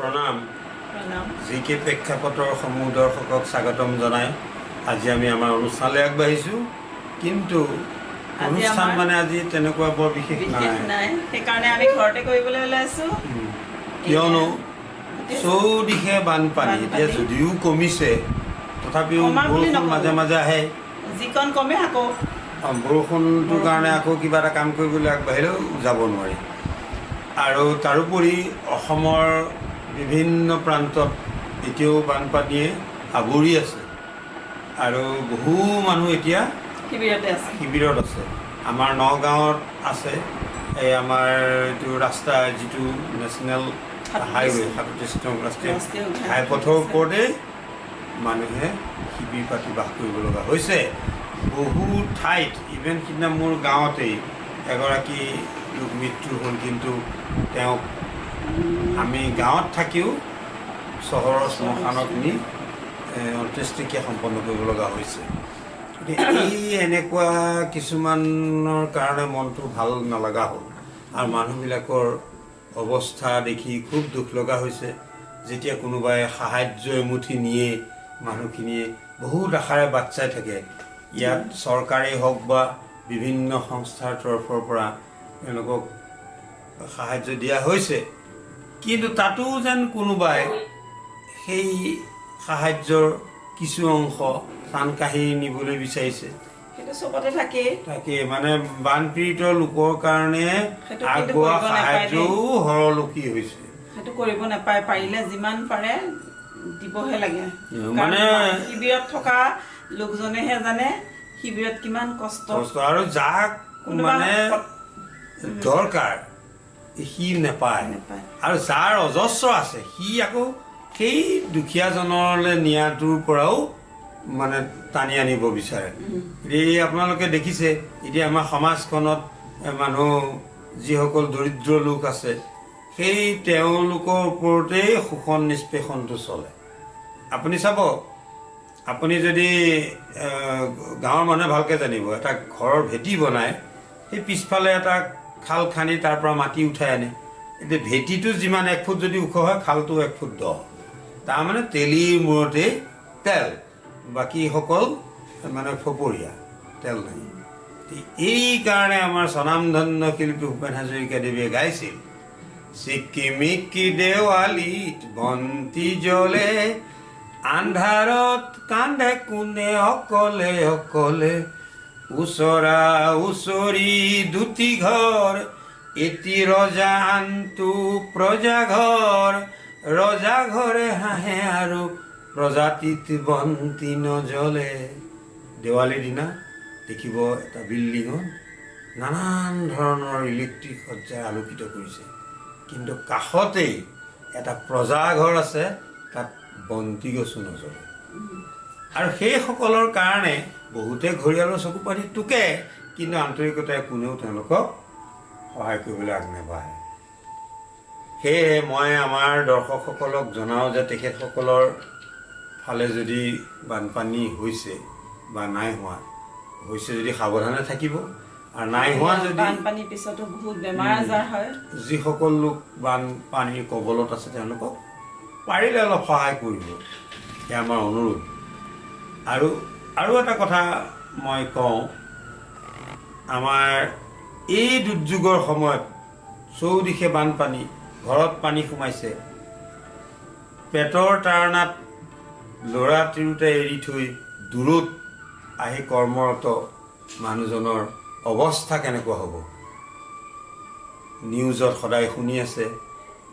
প্ৰণাম জিকে প্ৰেক্ষাপটৰ সমূহ দৰ্শকক স্বাগতম জনাই আজি আমি আমাৰ অনুষ্ঠানলৈ আগবাঢ়িছোঁ কিন্তু অনুষ্ঠান মানে আজি তেনেকুৱা বৰ বিশেষ নাই সেইকাৰণে আমি ঘৰতে কৰিবলৈ ওলাইছোঁ কিয়নো চৌদিশে বানপানী এতিয়া যদিও কমিছে তথাপিও বৰষুণ মাজে মাজে আহে যিকণ কমে আকৌ বৰষুণটোৰ কাৰণে আকৌ কিবা এটা কাম কৰিবলৈ আগবাঢ়িলেও যাব নোৱাৰি আৰু তাৰোপৰি অসমৰ বিভিন্ন প্ৰান্তত এতিয়াও বানপানীয়ে আৱৰি আছে আৰু বহু মানুহ এতিয়া শিবিৰত আছে আমাৰ নগাঁৱত আছে এই আমাৰ এইটো ৰাস্তা যিটো নেশ্যনেল হাইৱে ৩৭ নং ৰাষ্ট্ৰীয় ঘাইপথৰ ওপৰতে মানুহে শিবিৰ পাতি বাস কৰিব লগা হৈছে বহু ঠাইত ইভেন সিদিনা মোৰ গাঁৱতেই এগৰাকী লোক মৃত্যু হ'ল কিন্তু তেওঁক আমি গাঁৱত থাকিও চহৰৰ শ্মশানত নি অন্ত্যেষ্টিক্ৰিয়া সম্পন্ন কৰিব লগা হৈছে গতিকে এই এনেকুৱা কিছুমানৰ কাৰণে মনটো ভাল নলগা হ'ল আৰু মানুহবিলাকৰ অৱস্থা দেখি খুব দুখ লগা হৈছে যেতিয়া কোনোবাই সাহাৰ্য এমুঠি নিয়ে মানুহখিনিয়ে বহুত আশাৰে বাট চাই থাকে ইয়াত চৰকাৰেই হওক বা বিভিন্ন সংস্থাৰ তৰফৰ পৰা তেওঁলোকক সাহাৰ্য দিয়া হৈছে কিন্তু তাতো যেন কোনোবাই সেই সাহাৰ্যৰ কিছু অংশ টান কাঢ়ি নিবলৈ বিচাৰিছে তাকে মানে বানপীড়িত লোকৰ কাৰণে আগবঢ়োৱা সাহাৰ্যও হৰলুকি হৈছে সেইটো কৰিব নাপায় পাৰিলে যিমান পাৰে দিবহে লাগে মানে শিবিৰত থকা লোকজনেহে জানে শিবিৰত কিমান কষ্ট আৰু যাক মানে দৰকাৰ সি নাপায় আৰু যাৰ অজস্ৰ আছে সি আকৌ সেই দুখীয়াজনলৈ নিয়াটোৰ পৰাও মানে টানি আনিব বিচাৰে এই আপোনালোকে দেখিছে এতিয়া আমাৰ সমাজখনত মানুহ যিসকল দৰিদ্ৰ লোক আছে সেই তেওঁলোকৰ ওপৰতেই শোষণ নিষ্পেষণটো চলে আপুনি চাব আপুনি যদি গাঁৱৰ মানুহে ভালকৈ জানিব এটা ঘৰৰ ভেটি বনায় সেই পিছফালে এটা খাল খান্দি তাৰ পৰা মাটি উঠাই আনে এতিয়া ভেটিটো যিমান 1 ফুট যদি ওখ হয় খালটো 1 ফুট দ তাৰমানে তেলিৰ মূৰতে তেল বাকীসকল মানে ফপৰীয়া তেল নাই এই কাৰণে আমাৰ স্বনামধন্য শিল্পী ভূপেন হাজৰিকাদেৱে গাইছিল চিকিমিকি দেৱালীত বন্তি জ্বলে আন্ধাৰত কান্দে কোনে অকলে অকলে ওচৰা ওচৰি দুটি ঘৰ এটি ৰজা আনটো প্ৰজা ঘৰ ৰজা ঘৰে হাঁহে আৰু প্ৰজাতিত বন্তি নজ্বলে দেৱালীৰ দিনা দেখিব এটা বিল্ডিঙত নানান ধৰণৰ ইলেক্ট্ৰিক সজ্জাই আলোকিত কৰিছে কিন্তু কাষতেই এটা প্ৰজা ঘৰ আছে তাত বন্তি গছো নজ্বলে আৰু সেইসকলৰ কাৰণে বহুতে ঘৰিয়ালৰ চকু পানী টুকে কিন্তু আন্তৰিকতাৰে কোনেও তেওঁলোকক সহায় কৰিবলৈ আগ নেবাঢ়ে সেয়ে মই আমাৰ দৰ্শকসকলক জনাওঁ যে তেখেতসকলৰ ফালে যদি বানপানী হৈছে বা নাই হোৱা হৈছে যদি সাৱধানে থাকিব আৰু নাই হোৱা যদি বানপানীৰ পিছতো বহুত বেমাৰ আজাৰ হয় যিসকল লোক বানপানীৰ কবলত আছে তেওঁলোকক পাৰিলে অলপ সহায় কৰিব এয়া আমাৰ অনুৰোধ আৰু এটা কথা মই কওঁ আমাৰ এই দুৰ্যোগৰ সময়ত চৌদিশে বানপানী ঘৰত পানী সোমাইছে পেটৰ তাৰণাত ল'ৰা তিৰোতা এৰি থৈ দূৰত আহি কৰ্মৰত মানুহজনৰ অৱস্থা কেনেকুৱা হ'ব নিউজত সদায় শুনি আছে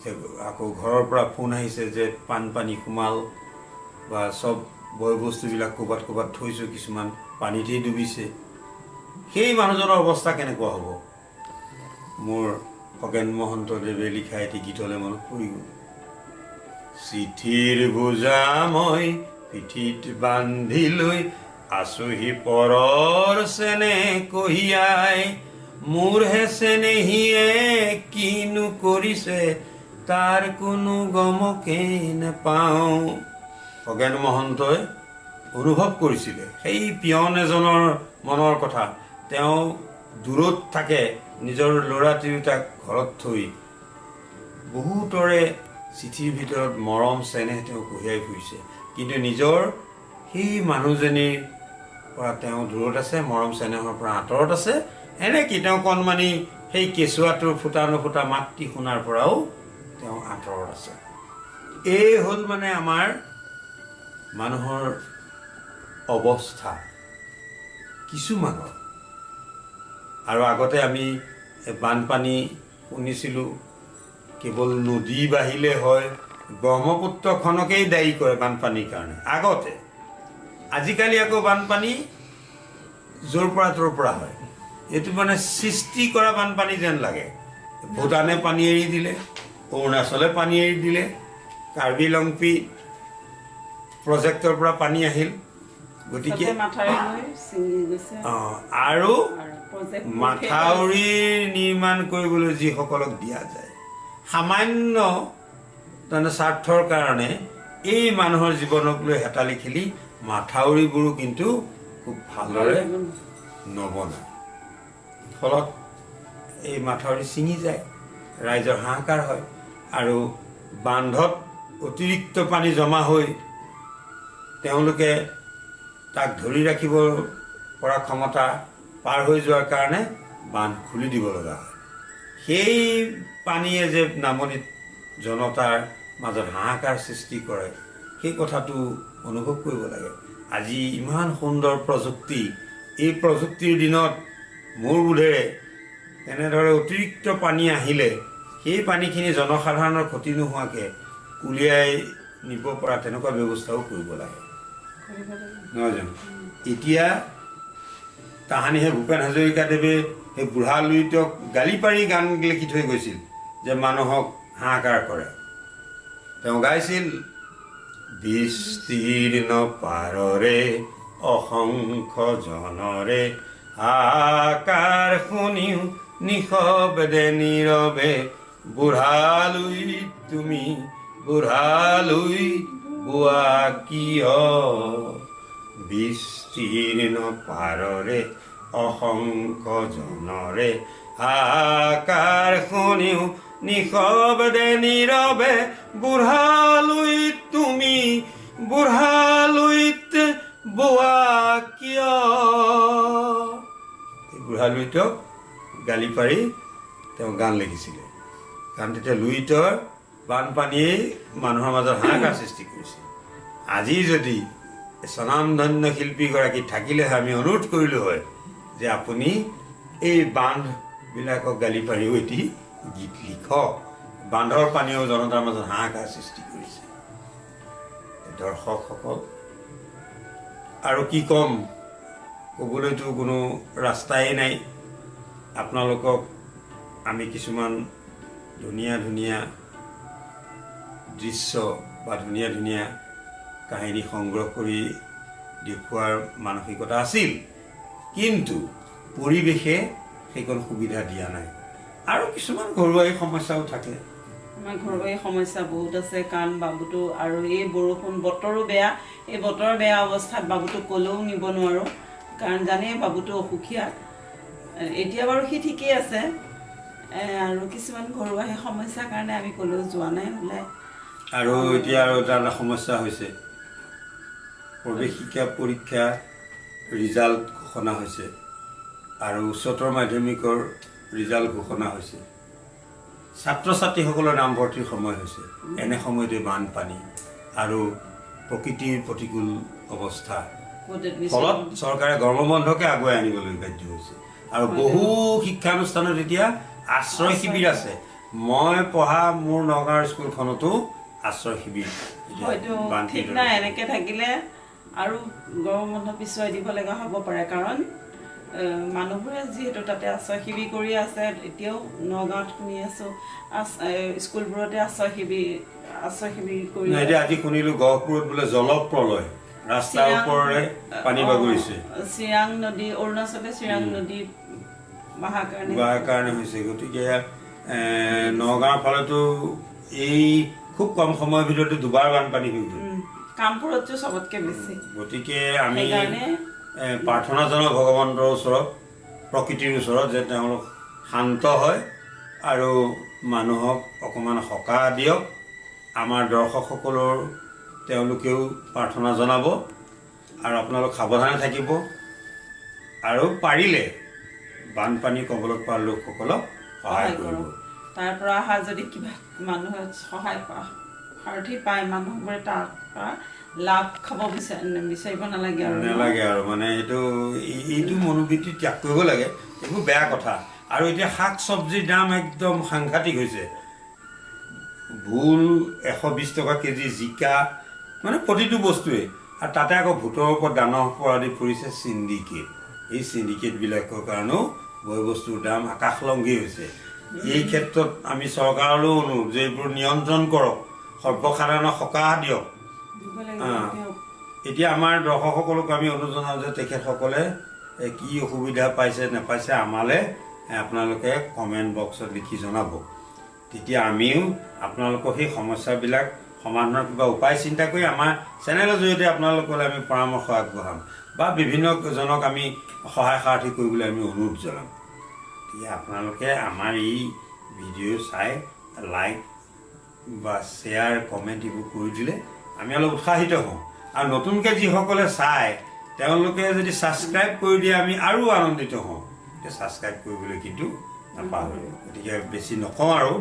যে আকৌ ঘৰৰ পৰা ফোন আহিছে যে বানপানী সোমাল বা চব বয় বস্তুবিলাক ক'ৰবাত থৈছোঁ কিছুমান পানীতেই ডুবিছে সেই মানুহজনৰ অৱস্থা কেনেকুৱা হ'ব মোৰ খগেন মহন্তদেৱে লিখা এটি গীতলৈ মনত পৰি গ'ল চিঠিৰ বোজা মই পিঠিত বান্ধি লৈ আছোহি পৰৰ চেনে কহিয়াই মোৰহে চেনেহিয়ে কিনো কৰিছে তাৰ কোনো গমকে নাপাওঁ খগেন মহন্তই অনুভৱ কৰিছিলে সেই পিয়ন এজনৰ মনৰ কথা তেওঁ দূৰত থাকে নিজৰ ল'ৰা তিৰোতাক ঘৰত থৈ বহুতৰে চিঠিৰ ভিতৰত মৰম চেনেহ তেওঁ কঢ়িয়াই ফুৰিছে, কিন্তু নিজৰ সেই মানুহজনীৰ পৰা তেওঁ দূৰত আছে, মৰম চেনেহৰ পৰা আঁতৰত আছে। এনেকৈ তেওঁ কণমানি সেই কেঁচুৱাটোৰ ফুটা নুফুটা মাতৃ শুনাৰ পৰাও তেওঁ আঁতৰত আছে। এই হ'ল মানে আমাৰ মানুহৰ অৱস্থা কিছুমানৰ। আৰু আগতে আমি বানপানী শুনিছিলোঁ কেৱল নদী বাঢ়িলে হয়, ব্ৰহ্মপুত্ৰখনকেই দায়ী কৰে বানপানীৰ কাৰণে আগতে। আজিকালি আকৌ বানপানী য'ৰ পৰা ত'ৰ পৰা হয়। এইটো মানে সৃষ্টি কৰা বানপানী যেন লাগে। ভূটানে পানী এৰি দিলে, অৰুণাচলে পানী এৰি দিলে, কাৰ্বি লংপি প্ৰজেক্টৰ পৰা পানী আহিল। গতিকে আৰু মাথাউৰি নিৰ্মাণ কৰিবলৈ যিসকলক দিয়া যায়, সামান্য তাৰমানে স্বাৰ্থৰ কাৰণে এই মানুহৰ জীৱনক লৈ হেতালি খেলি মাথাউৰিবোৰো কিন্তু খুব ভালদৰে নবনায়। ফলত এই মাথাউৰি ছিঙি যায়, ৰাইজৰ হাহাকাৰ হয়, আৰু বান্ধত অতিৰিক্ত পানী জমা হৈ তেওঁলোকে তাক ধৰি ৰাখিব পৰা ক্ষমতা পাৰ হৈ যোৱাৰ কাৰণে বান্ধ খুলি দিব লগা হয়। সেই পানীয়ে যে নামনিত জনতাৰ মাজত হাহাকাৰ সৃষ্টি কৰে, সেই কথাটো অনুভৱ কৰিব লাগে। আজি ইমান সুন্দৰ প্ৰযুক্তি, এই প্ৰযুক্তিৰ দিনত মোৰ বোধেৰে এনেদৰে অতিৰিক্ত পানী আহিলে সেই পানীখিনি জনসাধাৰণৰ ক্ষতি নোহোৱাকৈ উলিয়াই নিব পৰা তেনেকুৱা ব্যৱস্থাও কৰিব লাগে, নহয় জানো? এতিয়া তাহানিহে ভূপেন হাজৰিকাদেৱে সেই বুঢ়া লুইতক গালি পাৰি গান লিখি থৈ গৈছিল যে মানুহক হাহাকাৰ কৰে। তেওঁ গাইছিল, বিস্তীৰ্ণ পাৰৰে অসংখ্য জনৰে হাহাকাৰ শুনিও নিশব্দে নীৰৱে, বুঢ়ালুইত তুমি বুঢ়ালুইত বোৱা কিয়, বিস্তীৰ্ণ পাৰৰে অসংখ্য জনৰে হাহাকাৰ শুনিও নিশব্দে নীৰৱে, বুঢ়ালুইত তুমি বুঢ়ালুইত বোৱা কিয়। বুঢ়ালুইতক গালি পাৰি তেওঁ গান লিখিছিলে, কাৰণ তেতিয়া লুইতৰ বানপানীয়ে মানুহৰ মাজত হাহাকাৰ সৃষ্টি কৰিছিল। আজি যদি স্বনামধন্য শিল্পীগৰাকী থাকিলেহে আমি অনুৰোধ কৰিলোঁ হয় যে আপুনি এই বান্ধবিলাকক গালি পাৰিও এটি গীত লিখক। বান্ধৰ পানীয়েও জনতাৰ মাজত হাহাকাৰ সৃষ্টি কৰিছে। দৰ্শকসকল, আৰু কি ক'ম, ক'বলৈতো কোনো ৰাস্তাই নাই। আপোনালোকক আমি কিছুমান ধুনীয়া ধুনীয়া দৃশ্য বা ধুনীয়া ধুনীয়া কাহিনী সংগ্ৰহ কৰি দেখুওৱাৰ মানসিকতা আছিল, কিন্তু পৰিৱেশে সেইকণ সুবিধা দিয়া নাই। আৰু কিছুমান ঘৰুৱা সমস্যাও থাকে। আমাৰ ঘৰুৱা সমস্যা বহুত আছে, কাৰণ বাবুটো আৰু এই বৰষুণ বতৰো বেয়া, এই বতৰ বেয়া অৱস্থাত বাবুটো ক'লেও নিব নোৱাৰোঁ, কাৰণ জানেই বাবুটো অসুখীয়া। এতিয়া বাৰু সি ঠিকেই আছে, আৰু কিছুমান ঘৰুৱা সেই সমস্যাৰ কাৰণে আমি ক'লেও যোৱা নাই ওলাই। আৰু এতিয়া আৰু এটা সমস্যা হৈছে, প্ৰৱেশিকা পৰীক্ষা ৰিজাল্ট ঘোষণা হৈছে আৰু উচ্চতৰ মাধ্যমিকৰ ৰিজাল্ট ঘোষণা হৈছে, ছাত্ৰ ছাত্ৰীসকলৰ নামভৰ্তিৰ সময় হৈছে। এনে সময়তে বানপানী আৰু প্ৰকৃতিৰ প্ৰতিকূল অৱস্থা, ফলত চৰকাৰে গৰম বন্ধকে আগুৱাই আনিবলৈ বাধ্য হৈছে। আৰু বহু শিক্ষানুষ্ঠানত এতিয়া আশ্ৰয় শিবিৰ আছে। মই পঢ়া মোৰ নগাঁৱৰ স্কুলখনতো আশ্ৰয় শিবিৰ। ঠিক নাই, এনেকৈ থাকিলে আৰু গৰম বন্ধ পিছুৱাই দিব লগা হ'ব পাৰে, কাৰণ মানুহবোৰে যিহেতু তাতে আশ্ৰয় শিবিৰ কৰি আছে। এতিয়াও নগাঁৱত শুনি আছোঁ স্কুলবোৰতে আশ্ৰয় শিবিৰ কৰি। এতিয়া আজি শুনিলোঁ গহপুৰত বোলে জলপ্ৰলয়, ৰাস্তাৰ ওপৰেৰে পানী বাগৰিছে। চিৰাং নদী, অৰুণাচলে চিৰাং নদী বহাৰ কাৰণে হৈছে। গতিকে নগাঁৱৰ ফালেতো এই খুব কম সময়ৰ ভিতৰতে দুবাৰ বানপানী হৈ গ'ল। কামপুৰততো চবতকৈ বেছি। গতিকে আমি প্ৰাৰ্থনা জনাওঁ ভগৱন্তৰ ওচৰত, প্ৰকৃতিৰ ওচৰত, যে তেওঁলোক শান্ত হয় আৰু মানুহক অকণমান সকাহ দিয়ক, আমাৰ দৰ্শকসকলৰ তেওঁলোকেও প্ৰাৰ্থনা জনাব আৰু আপোনালোক সাৱধানে থাকিব আৰু পাৰিলে বানপানী কবলত পৰা লোকসকলক সহায় কৰিব। তাৰ পৰা অহা যদি কিবা মানুহে সহায় প্ৰাৰ্থী পায় মানুহবোৰে তাৰ পৰা লাভ খাব বিচাৰিব নালাগে আৰু মানে এইটো মনোবৃত্তি ত্যাগ কৰিব লাগে। এইবোৰ বেয়া কথা। আৰু এতিয়া শাক চব্জিৰ দাম একদম সাংঘাতিক হৈছে। ভোল 120 টকা কেজি, জিকা, মানে প্ৰতিটো বস্তুৱে। আৰু তাতে আকৌ ভোটৰ ওপৰত দানৰ পৰা আদি পৰিছে চিণ্ডিকেট। এই চিণ্ডিকেটবিলাকৰ কাৰণেও বয় বস্তুৰ দাম আকাশলংঘী হৈছে। এই ক্ষেত্ৰত আমি চৰকাৰলৈও অনুৰোধ যে এইবোৰ নিয়ন্ত্ৰণ কৰক, সৰ্বসাধাৰণক সকাহ দিয়ক। এতিয়া আমাৰ দৰ্শকসকলক আমি অনুৰোধ জনাওঁ যে তেখেতসকলে কি অসুবিধা পাইছে নাপাইছে আমালৈ আপোনালোকে কমেণ্ট বক্সত লিখি জনাব। তেতিয়া আমিও আপোনালোকৰ সেই সমস্যাবিলাক সমাধানৰ কিবা উপায় চিন্তা কৰি আমাৰ চেনেলৰ জৰিয়তে আপোনালোকলৈ আমি পৰামৰ্শ আগবঢ়াম বা বিভিন্নজনক আমি সহায় সাৰথি কৰিবলৈ আমি অনুৰোধ জনাম। গতিকে আপোনালোকে আমাৰ এই ভিডিঅ' চাই লাইক বা শ্বেয়াৰ কমেণ্ট এইবোৰ কৰি দিলে আমি অলপ উৎসাহিত হওঁ। আৰু নতুনকৈ যিসকলে চায় তেওঁলোকে যদি ছাবস্ক্ৰাইব কৰি দিয়ে আমি আৰু আনন্দিত হওঁ। এতিয়া ছাবস্ক্ৰাইব কৰিবলৈ কিন্তু নাপাহৰিব। গতিকে বেছি নকওঁ আৰু,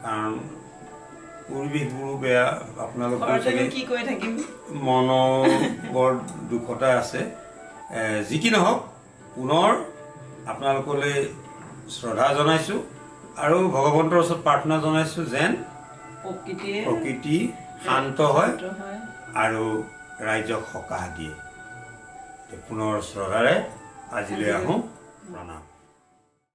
কাৰণ পৰিৱেশবোৰো বেয়া। আপোনালোকৰ মনো বৰ দুখতে আছে। যি কি নহওক পুনৰ আপোনালোকলৈ শ্ৰদ্ধা জনাইছোঁ আৰু ভগৱন্তৰ ওচৰত প্ৰাৰ্থনা জনাইছোঁ যেন প্ৰকৃতি শান্ত হয় আৰু ৰাইজক সকাহ দিয়ে। পুনৰ শ্ৰদ্ধাৰে আজিলৈ আহোঁ। প্ৰণাম।